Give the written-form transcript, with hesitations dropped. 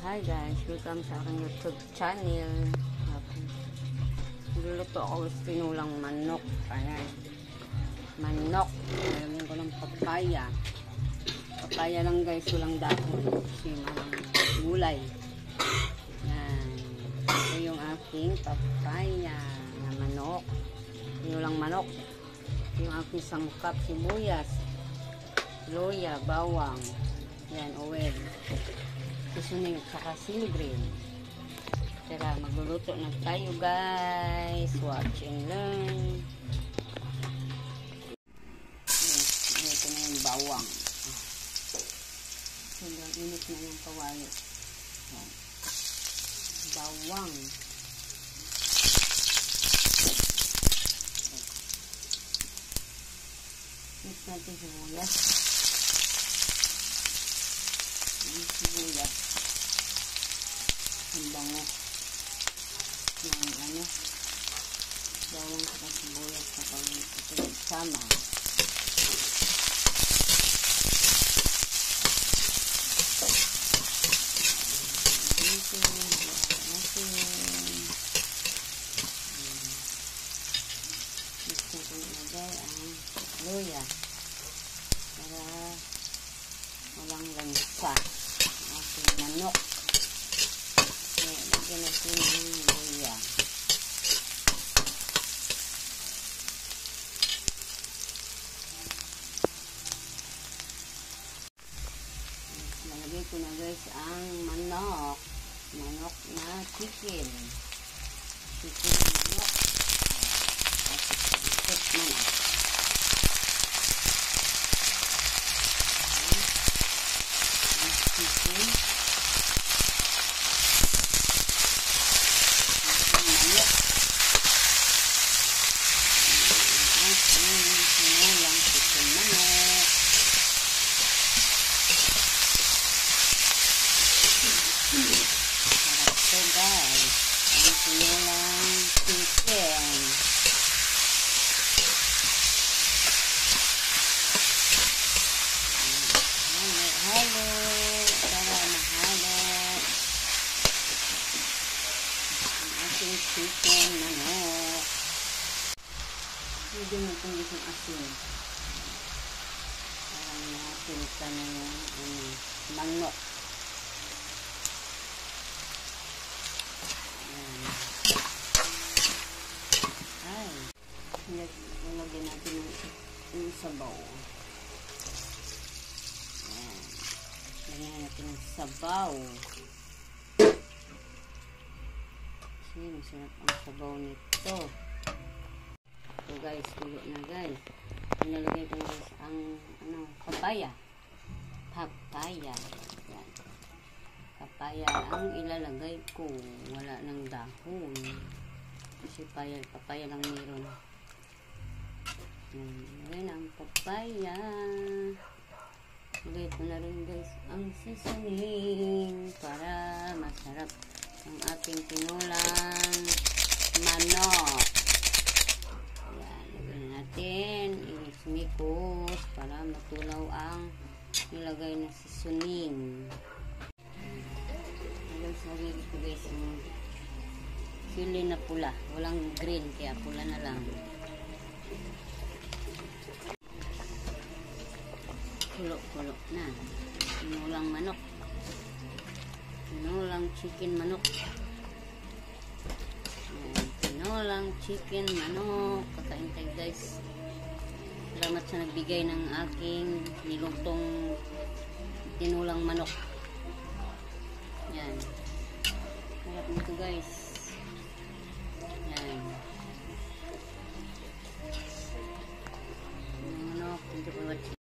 Hi guys, welcome sa aking YouTube channel. Luluto ako sa tinulang manok. Ayan. Manok. Nalagyan ko ng papaya. Papaya lang guys, walang dahon. Kasi malang gulay. Ayan. Ito yung aking papaya na manok. Tinulang manok. Ito yung aking sangkap, sibuyas, loya, bawang. Ayan, oil. Susunod saka sili green. Tara, magluluto na tayo guys. Watch and learn. Ito na yung bawang. Sobrang init na yung kawayo. Bawang. Mix natin sibuyas. Sibuyas. Ang bango ng bawang sa sibuyas kapag ito nagsama. Gusto ko ilagay ang loya para walang lansa ang ating manok. Lagyan natin ng luya. Nalagay ko na guys ang manok. Manok na chicken. Chicken manok. At steak manok. Chicken. Chicken manok. Medyo natin isang asin. Parang nakapilita na yung manok. Ay. Ilagyan natin yung sabaw. Ayan. Lagyan natin yung sabaw. Masarap ang sabaw nito. So guys, tulo na guys. Nalagay ko guys ang papaya. Papaya. Yan. Papaya ang ilalagay ko. Wala nang dahon. Kasi papaya lang meron. Lagay na ang papaya. Lagay ko na rin guys ang seasoning para masarap ang ating tinulang manok. Ayan, lagyan natin i-mix para matulaw ang nilagay na seasoning. Lagay ko guys ang sili na pula. Walang green, kaya pula na lang. Kulo-kulo na. Tinulang manok. Tinulang chicken manok. Tinulang chicken manok. Kakain tayo guys. Salamat sa nagbigay ng aking nilutong tinulang manok. Yan. Harap nito guys.